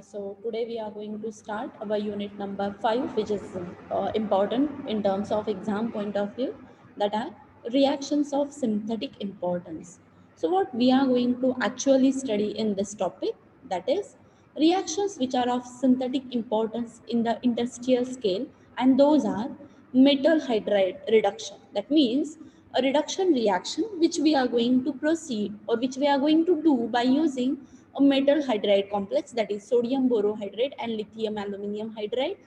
So today we are going to start our unit number 5, which is important in terms of exam point of view, that are reactions of synthetic importance. So what we are going to actually study in this topic, that is reactions which are of synthetic importance in the industrial scale, and those are metal hydride reduction. That means a reduction reaction which we are going to proceed or which we are going to do by using a metal hydride complex, that is sodium borohydride and lithium aluminum hydride.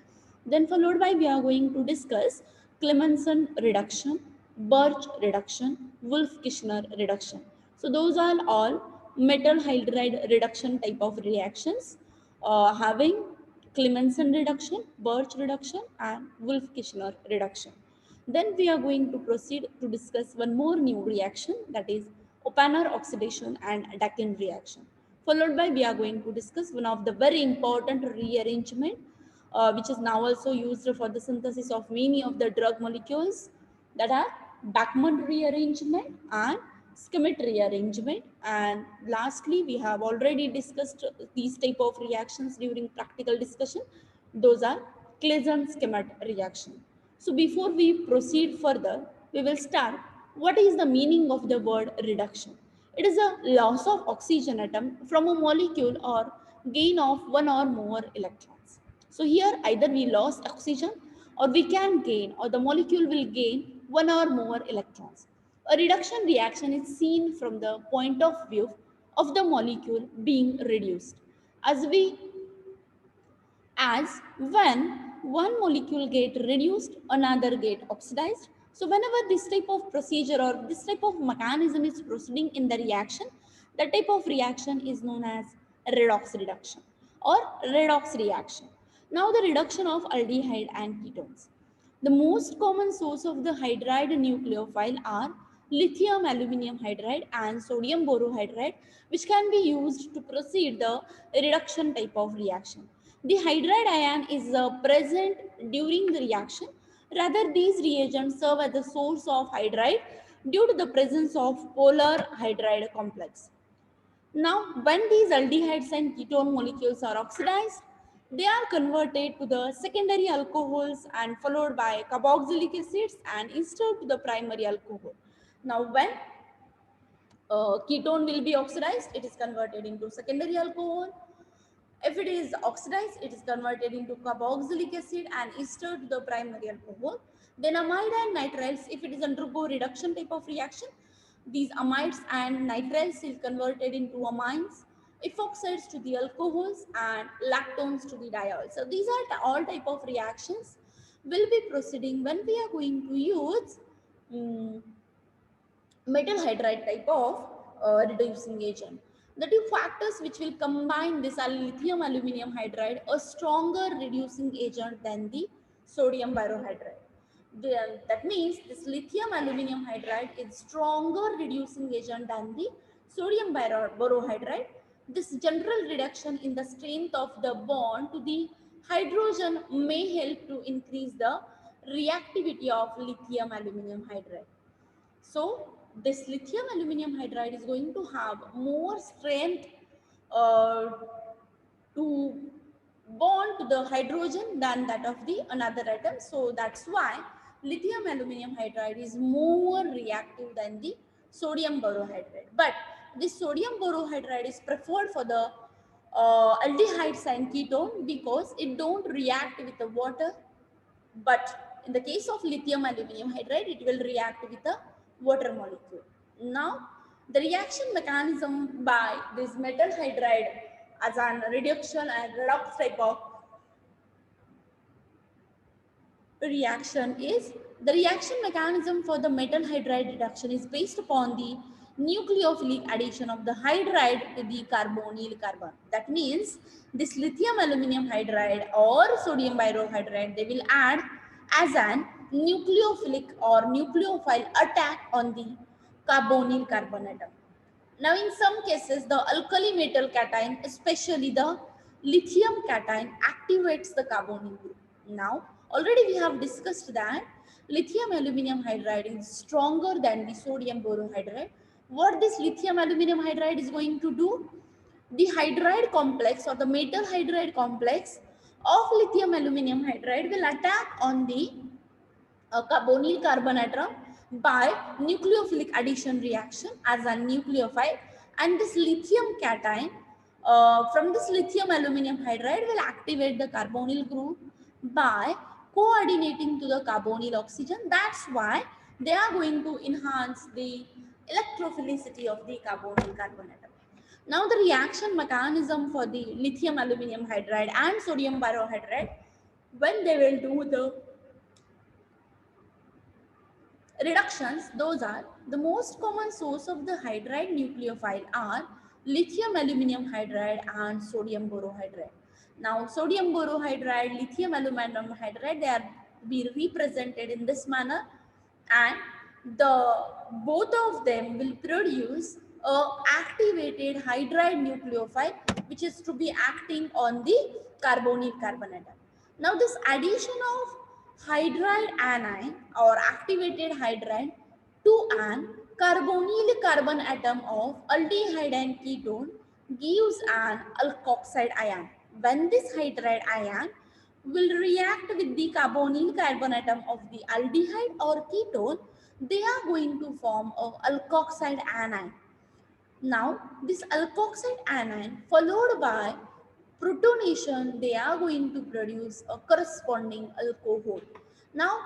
Then followed by we are going to discuss Clemmensen reduction, Birch reduction, Wolff-Kishner reduction. So those are all metal hydride reduction type of reactions having Clemmensen reduction, Birch reduction and Wolff-Kishner reduction. Then we are going to proceed to discuss one more new reaction, that is Oppenauer oxidation and Dakin reaction. Followed by we are going to discuss one of the very important rearrangement which is now also used for the synthesis of many of the drug molecules, that are Bachmann rearrangement and Schmidt rearrangement. And lastly, we have already discussed these type of reactions during practical discussion. Those are Claisen-Schmidt reaction. So before we proceed further, we will start what is the meaning of the word reduction. It is a loss of oxygen atom from a molecule or gain of one or more electrons. So here either we lost oxygen or we can gain, or the molecule will gain one or more electrons. A reduction reaction is seen from the point of view of the molecule being reduced. As we as when one molecule get reduced, another get oxidized. So whenever this type of procedure or this type of mechanism is proceeding in the reaction, the type of reaction is known as redox reduction or redox reaction. Now the reduction of aldehyde and ketones. The most common source of the hydride nucleophile are lithium aluminum hydride and sodium borohydride, which can be used to proceed the reduction type of reaction. The hydride ion is present during the reaction. Rather, these reagents serve as the source of hydride due to the presence of polar hydride complex. Now, when these aldehydes and ketone molecules are oxidized, they are converted to the secondary alcohols and followed by carboxylic acids and ester to the primary alcohol. Now, when ketone will be oxidized, it is converted into secondary alcohol. If it is oxidized, it is converted into carboxylic acid and ester to the primary alcohol. Then amide and nitriles, if it is undergo reduction type of reaction, these amides and nitriles is converted into amines, ethoxides to the alcohols and lactones to the diols. So these are all type of reactions will be proceeding when we are going to use um, metal hydride type of reducing agent. The two factors which will combine this are lithium aluminum hydride, a stronger reducing agent than the sodium borohydride. That means this lithium aluminum hydride is stronger reducing agent than the sodium borohydride. This general reduction in the strength of the bond to the hydrogen may help to increase the reactivity of lithium aluminum hydride. So this lithium aluminum hydride is going to have more strength uh, to bond to the hydrogen than that of the another atom. So that's why lithium aluminum hydride is more reactive than the sodium borohydride. But this sodium borohydride is preferred for the aldehydes and ketone because it don't react with the water, but in the case of lithium aluminum hydride, it will react with a water molecule. Now, the reaction mechanism by this metal hydride as an reduction and redox type of reaction is the reaction mechanism for the metal hydride reduction is based upon the nucleophilic addition of the hydride to the carbonyl carbon. That means this lithium aluminum hydride or sodium borohydride, they will add as an nucleophilic or nucleophile attack on the carbonyl carbon atom. Now, in some cases, the alkali metal cation, especially the lithium cation, activates the carbonyl group. Now, already we have discussed that lithium aluminum hydride is stronger than the sodium borohydride. What this lithium aluminum hydride is going to do? the hydride complex or the metal hydride complex of lithium aluminum hydride will attack on the carbonyl carbon atom by nucleophilic addition reaction as a nucleophile, and this lithium cation from this lithium aluminum hydride will activate the carbonyl group by coordinating to the carbonyl oxygen. That's why they are going to enhance the electrophilicity of the carbonyl carbon atom. Now the reaction mechanism for the lithium aluminum hydride and sodium borohydride, when they will do the reductions, those are the most common source of the hydride nucleophile are lithium aluminum hydride and sodium borohydride. Now sodium borohydride, lithium aluminum hydride, they are be represented in this manner, and the both of them will produce a activated hydride nucleophile which is to be acting on the carbonyl carbon atom. Now this addition of hydride anion or activated hydride to an carbonyl carbon atom of aldehyde and ketone gives an alkoxide ion. When this hydride ion will react with the carbonyl carbon atom of the aldehyde or ketone, they are going to form a alkoxide anion. Now, this alkoxide anion followed by protonation, they are going to produce a corresponding alcohol. Now,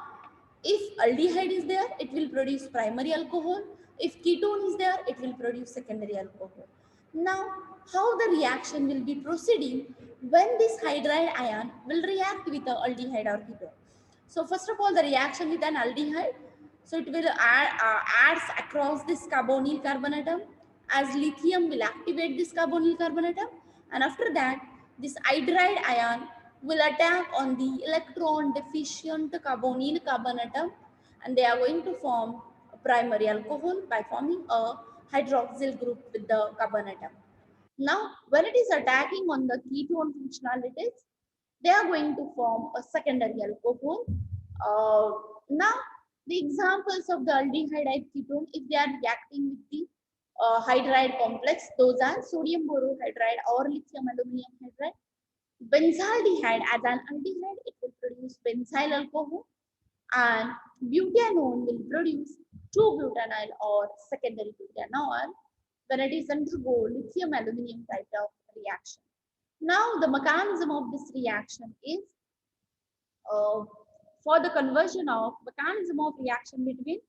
if aldehyde is there, it will produce primary alcohol. If ketone is there, it will produce secondary alcohol. Now, how the reaction will be proceeding when this hydride ion will react with the aldehyde or ketone? So, first of all, the reaction with an aldehyde, so it will adds across this carbonyl carbon atom, as lithium will activate this carbonyl carbon atom, and after that this hydride ion will attack on the electron deficient carbonyl carbon atom, and they are going to form a primary alcohol by forming a hydroxyl group with the carbon atom. Now, when it is attacking on the ketone functionalities, they are going to form a secondary alcohol. Now, the examples of the aldehyde ketone, if they are reacting with the hydride complex, those are sodium borohydride or lithium aluminum hydride. Benzaldehyde, as an aldehyde, it will produce benzyl alcohol, and butanone will produce 2-butanol or secondary butanol when it is undergo lithium aluminum type of reaction. Now, the mechanism of this reaction is uh, for the conversion of mechanism of reaction between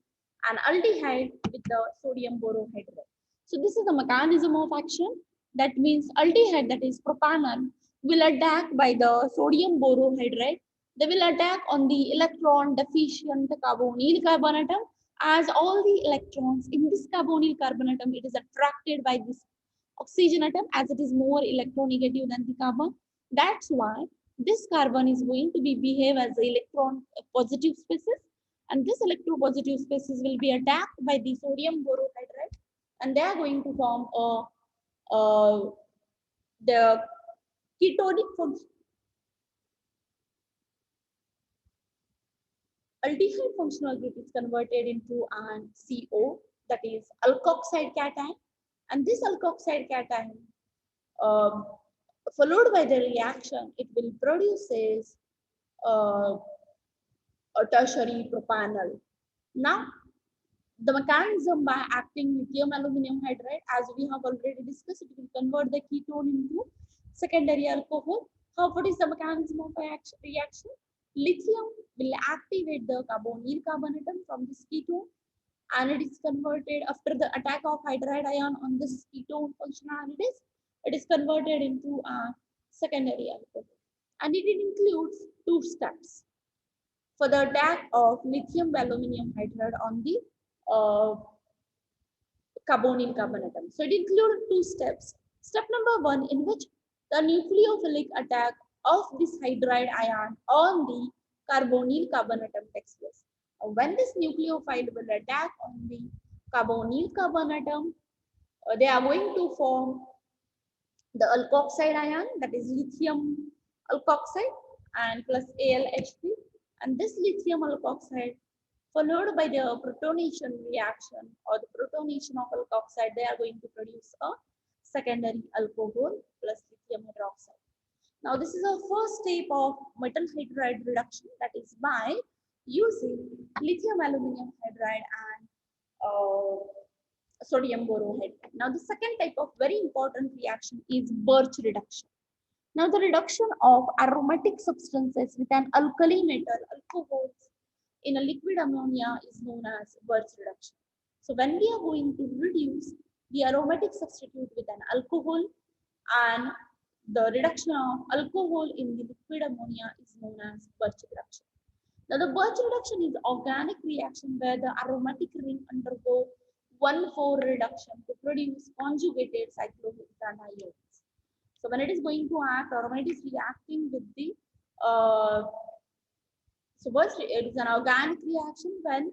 an aldehyde with the sodium borohydride. So this is the mechanism of action. That means aldehyde, that is propanol, will attack by the sodium borohydride. They will attack on the electron deficient carbonyl carbon atom, as all the electrons in this carbonyl carbon atom, it is attracted by this oxygen atom as it is more electronegative than the carbon. That's why this carbon is going to be behave as electron positive species, and this electropositive species will be attacked by the sodium borohydride, and they are going to form the ketonic function. Aldehyde functional group is converted into an CO, that is alkoxide cation, and this alkoxide cation um, followed by the reaction, it will produces uh, a tertiary propanol. Now, the mechanism by acting lithium aluminum hydride, as we have already discussed, it will convert the ketone into secondary alcohol. How, what is the mechanism of reaction? Lithium will activate the carbonyl carbon atom from this ketone, and it is converted after the attack of hydride ion on this ketone functionalities. It is converted into a secondary alcohol, and it includes two steps for the attack of lithium aluminum hydride on the uh, carbonyl carbon atom. So it includes two steps. Step number one, in which the nucleophilic attack of this hydride ion on the carbonyl carbon atom takes place. When this nucleophile will attack on the carbonyl carbon atom, they are going to form the alkoxide ion, that is lithium alkoxide and plus AlH3, and this lithium alkoxide followed by the protonation reaction or the protonation of alkoxide, they are going to produce a secondary alcohol plus lithium hydroxide. Now, this is the first step of metal hydride reduction, that is by using lithium aluminum hydride and sodium borohydride. Now, the second type of very important reaction is Birch reduction. Now, the reduction of aromatic substances with an alkali metal, alcohols, in a liquid ammonia is known as Birch reduction. So, when we are going to reduce the aromatic substitute with an alcohol, and the reduction of alcohol in the liquid ammonia is known as Birch reduction. Now, the Birch reduction is organic reaction where the aromatic ring undergo 1,4 reduction to produce conjugated cyclohexadiol. So when it is going to act, or when it is reacting with the, so first it is an organic reaction. When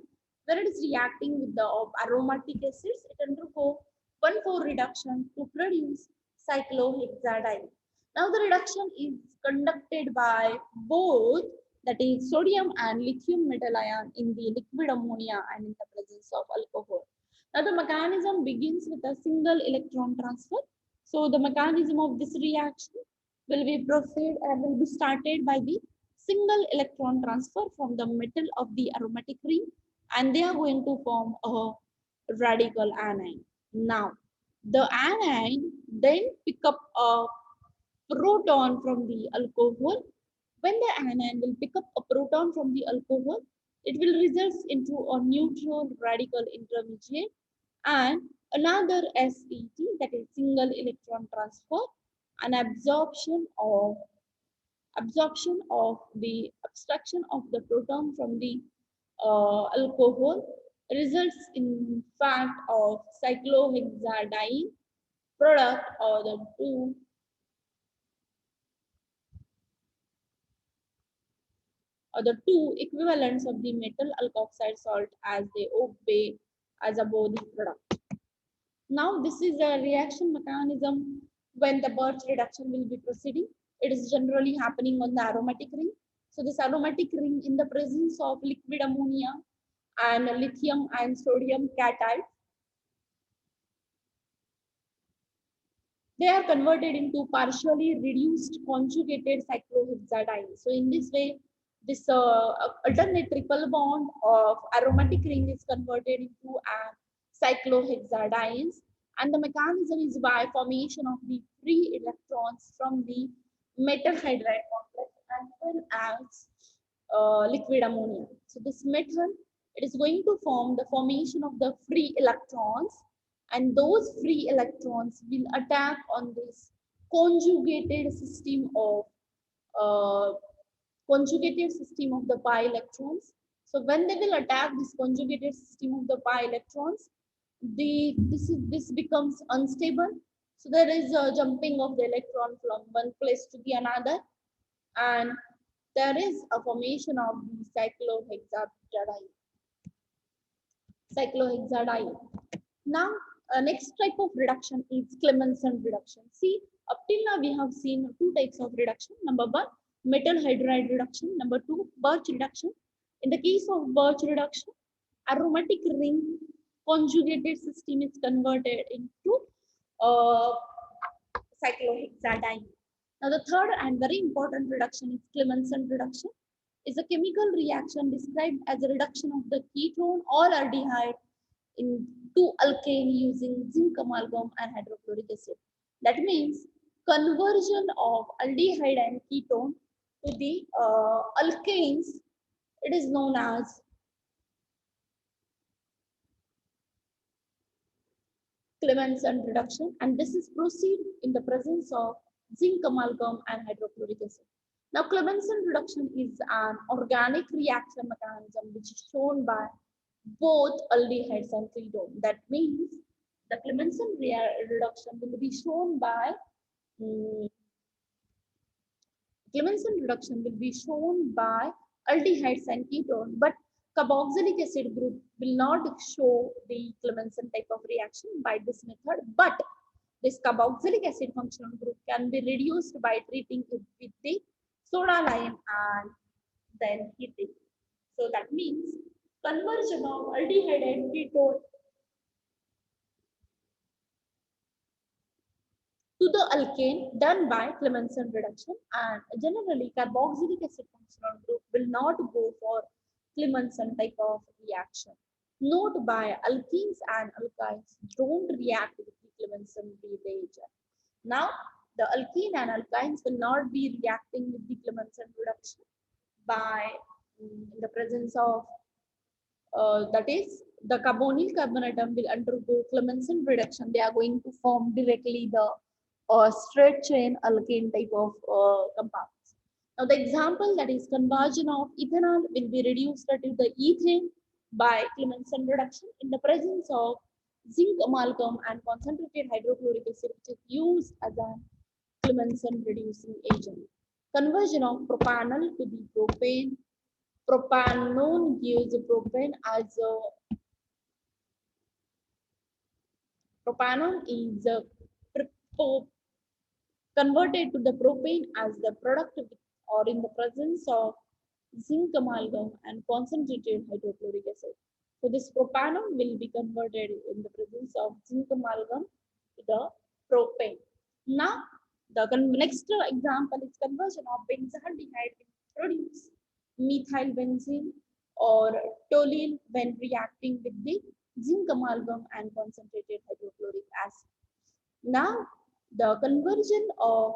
it is reacting with the aromatic acids, it undergo 1,4 reduction to produce cyclohexadiol. Now the reduction is conducted by both, that is sodium and lithium metal ion in the liquid ammonia and in the presence of alcohol. Now the mechanism begins with a single electron transfer. So the mechanism of this reaction will be will be started by the single electron transfer from the metal of the aromatic ring, and they are going to form a radical anion. Now the anion then pick up a proton from the alcohol. When the anion will pick up a proton from the alcohol, it will result into a neutral radical intermediate and another SET, that is single electron transfer, and absorption of the abstraction of the proton from the alcohol results in fact of cyclohexadiene product, or the two equivalents of the metal alkoxide salt as they obey as a body product. Now, this is a reaction mechanism when the Birch reduction will be proceeding. It is generally happening on the aromatic ring. So, this aromatic ring, in the presence of liquid ammonia and lithium and sodium cations, they are converted into partially reduced conjugated cyclohexadiene. So, in this way, this alternate triple bond of aromatic ring is converted into cyclohexadienes, and the mechanism is by formation of the free electrons from the metal hydride complex as well as liquid ammonia. So this method, it is going to form the formation of the free electrons, and those free electrons will attack on this conjugated system of uh, the pi electrons. So when they will attack this conjugated system of the pi electrons, this becomes unstable. So there is a jumping of the electron from one place to the another, and there is a formation of the cyclohexadiene. Now, next type of reduction is Clemmensen reduction. See, up till now we have seen two types of reduction. Number one, metal hydride reduction. Number two, Birch reduction. In the case of Birch reduction, aromatic ring conjugated system is converted into uh, cyclohexadiene. Now, the third and very important reduction is Clemmensen reduction. Is a chemical reaction described as a reduction of the ketone or aldehyde into alkane using zinc amalgam and hydrochloric acid. That means conversion of aldehyde and ketone to the alkanes. It is known as Clemmensen reduction, and this is proceed in the presence of zinc amalgam and hydrochloric acid. Now, Clemmensen reduction is an organic reaction mechanism which is shown by both aldehydes and ketone. That means the Clemmensen reduction will be shown by aldehydes and ketone, but carboxylic acid group will not show the Clemmensen type of reaction by this method, but this carboxylic acid functional group can be reduced by treating it with the soda lime and then heating. So that means conversion of aldehyde and ketone to the alkane done by Clemmensen reduction, and generally carboxylic acid functional group will not go for Clemmensen type of reaction. Note by alkenes and alkynes don't react with the Clemmensen reagent. Now, the alkene and alkynes will not be reacting with the Clemmensen reduction by in the presence of that is the carbonyl carbonatum will undergo Clemmensen reduction. They are going to form directly the straight chain alkane type of compounds. Now the example, that is conversion of ethanol will be reduced to the ethane by Clemmensen reduction in the presence of zinc amalgam and concentrated hydrochloric acid, which is used as a Clemmensen reducing agent. Conversion of propanol to the propane. Propanone gives propane as a propanone is converted to the propane as the product or in the presence of zinc amalgam and concentrated hydrochloric acid. So this propanone will be converted in the presence of zinc amalgam to the propane. Now the next example is conversion of benzaldehyde will produce methyl benzene or toluene when reacting with the zinc amalgam and concentrated hydrochloric acid. Now the conversion of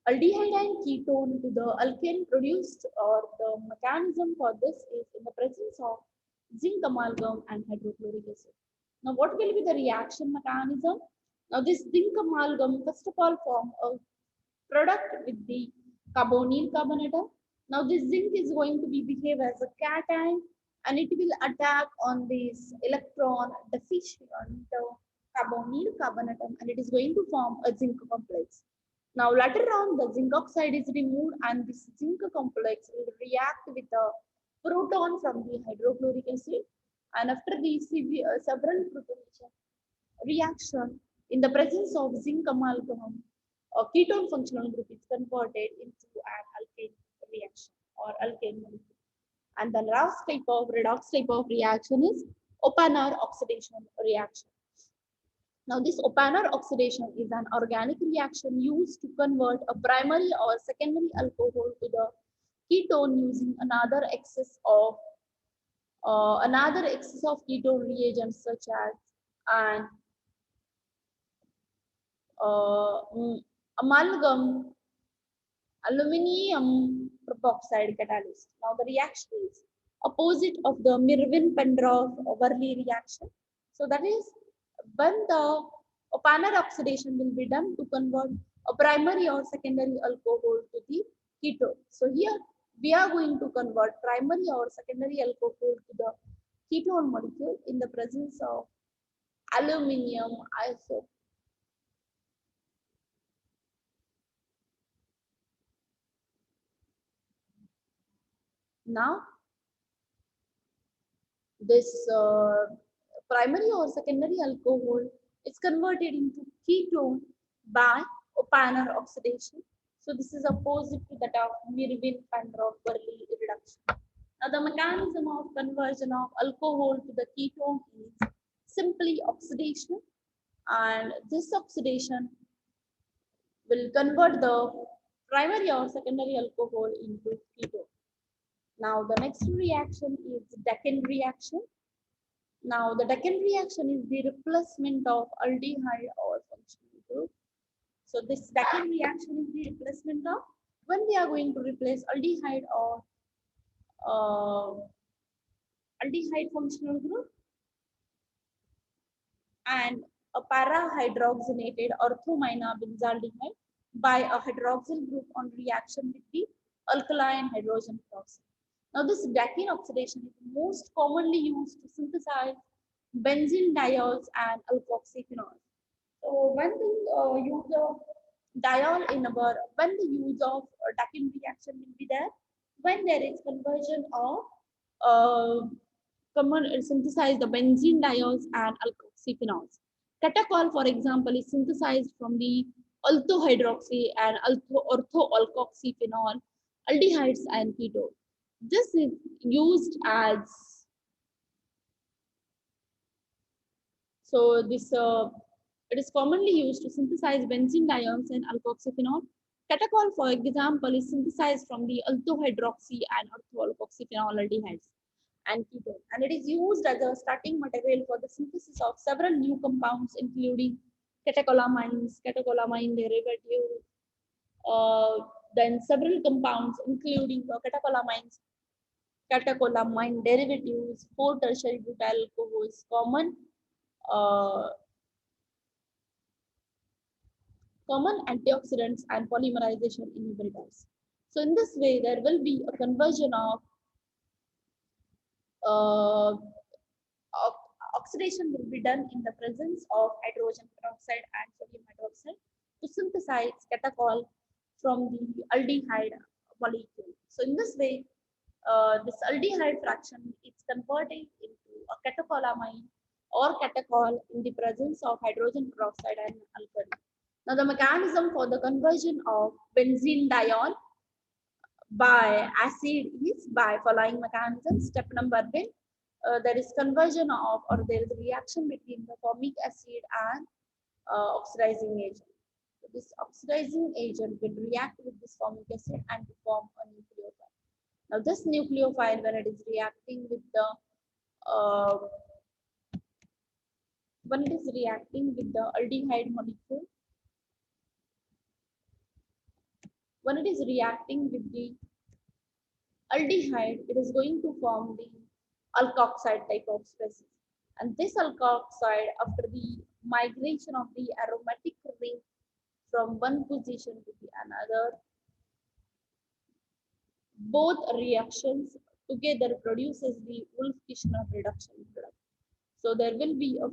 aldehyde and ketone to the alkane produced, or the mechanism for this is in the presence of zinc amalgam and hydrochloric acid. Now, what will be the reaction mechanism? Now, this zinc amalgam first of all form a product with the carbonyl carbonatum. Now, this zinc is going to be behave as a cation, and it will attack on this electron deficient carbonyl carbonatum, and it is going to form a zinc complex. Now later on, the zinc oxide is removed and this zinc complex will react with a proton from the hydrochloric acid, and after the several protonation reaction in the presence of zinc amalgam, a ketone functional group is converted into an alkane reaction or alkane molecule. And the last type of redox type of reaction is Oppenauer oxidation reaction. Now, this Oppenauer oxidation is an organic reaction used to convert a primary or secondary alcohol to the ketone using another excess of ketone reagents such as an amalgam aluminum propoxide catalyst. Now, the reaction is opposite of the Mirwin-Pendorf-Verley reaction. So, that is when the Oppenauer oxidation will be done to convert a primary or secondary alcohol to the ketone. So, here we are going to convert primary or secondary alcohol to the ketone molecule in the presence of aluminum isotope. Now, this primary or secondary alcohol is converted into ketone by Oppenauer oxidation. So this is opposite to that of Mirwin-Pendorf-Verley reduction. Now the mechanism of conversion of alcohol to the ketone is simply oxidation, and this oxidation will convert the primary or secondary alcohol into ketone. Now the next reaction is Decken reaction. Now the Decken reaction is the replacement of aldehyde or functional group. So this Decken reaction is the replacement of when we are going to replace aldehyde or aldehyde functional group and a para-hydrogenated orthomina benzaldehyde by a hydroxyl group on reaction with the alkaline hydrogen peroxide. Now, this Decken oxidation is most commonly used to synthesize benzene diols and alkoxyphenols. So, when the use of diol in when the use of Decken reaction will be there, when there is conversion of synthesize the benzene diols and alkoxyphenols. Catechol, for example, is synthesized from the alpha-hydroxy and ortho-alkoxyphenol aldehydes and ketone. This is used as So this it is commonly used to synthesize benzene diones and alkoxyphenol. Catechol, for example, is synthesized from the alpha-hydroxy and ortho-alkoxyphenol aldehydes and ketone, and it is used as a starting material for the synthesis of several new compounds, including catecholamines, catecholamine derivatives, uh, then several compounds, including catecholamines, catecholamine derivatives, 4 tertiary butyl alcohols, uh, common antioxidants and polymerization inhibitors. So in this way, there will be a conversion of uh, oxidation will be done in the presence of hydrogen peroxide and sodium hydroxide to synthesize catechol from the aldehyde molecule. So in this way, this aldehyde fraction is converted into a catecholamine or catechol in the presence of hydrogen peroxide and alkali. Now the mechanism for the conversion of benzene diol by acid is by following mechanism. Step number one, there is conversion of or there is a reaction between the formic acid and oxidizing agent. So this oxidizing agent will react with this formic acid and to form a nucleophile. Now this nucleophile, when it is reacting with the uh, aldehyde molecule, when it is reacting with the aldehyde, it is going to form the alkoxide type of species. And this alkoxide, after the migration of the aromatic ring from one position to the another, both reactions together produces the Wolff-Kishner reduction product. So there will be a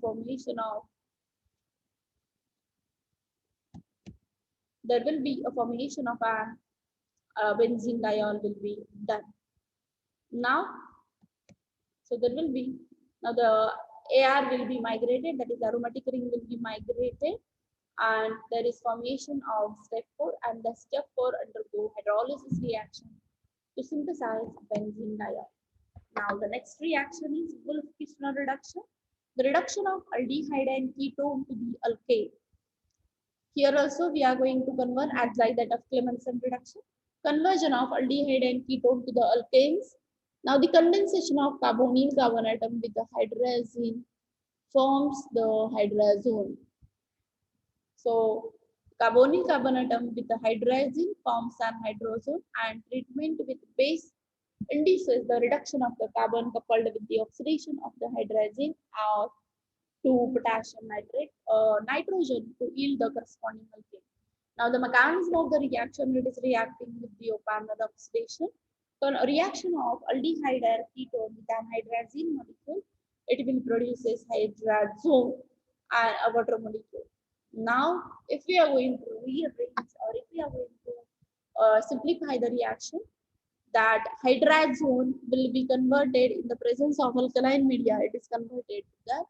formation of an benzene diol will be done. Now, so there will be now the AR will be migrated, that is aromatic ring will be migrated, and there is formation of step 4, and the step 4 undergo hydrolysis reaction to synthesize benzene diol. Now the next reaction is Wolff-Kishner reduction, the reduction of aldehyde and ketone to the alkane. Here also we are going to convert as like that of Clemmensen reduction. Conversion of aldehyde and ketone to the alkanes. Now the condensation of carbonyl carbon atom with the hydrazine forms the hydrazone. So carbonyl carbon atom with the hydrazine forms an hydrazone, and treatment with base induces the reduction of the carbon coupled with the oxidation of the hydrazine or to potassium nitrate, nitrogen to yield the corresponding alkane. Now the mechanism of the reaction, it is reacting with the O'Connor oxidation. So a reaction of aldehyde or ketone with an hydrazine molecule, it will produce hydrazone and a water molecule. Now, if we are going to rearrange or if we are going to simplify the reaction, that hydrazone will be converted in the presence of alkaline media, it is converted to the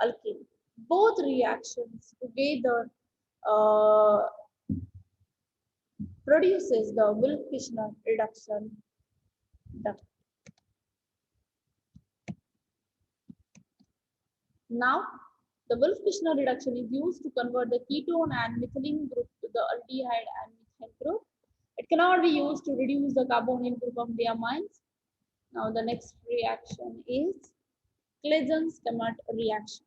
alkane. Both reactions together uh, produces the Wolff-Kishner reduction. Now, the Wolff-Kishner reduction is used to convert the ketone and methylene group to the aldehyde and methyl group. It cannot be used to reduce the carbonyl group of the amines. Now, the next reaction is Claisen-Stemmert reaction.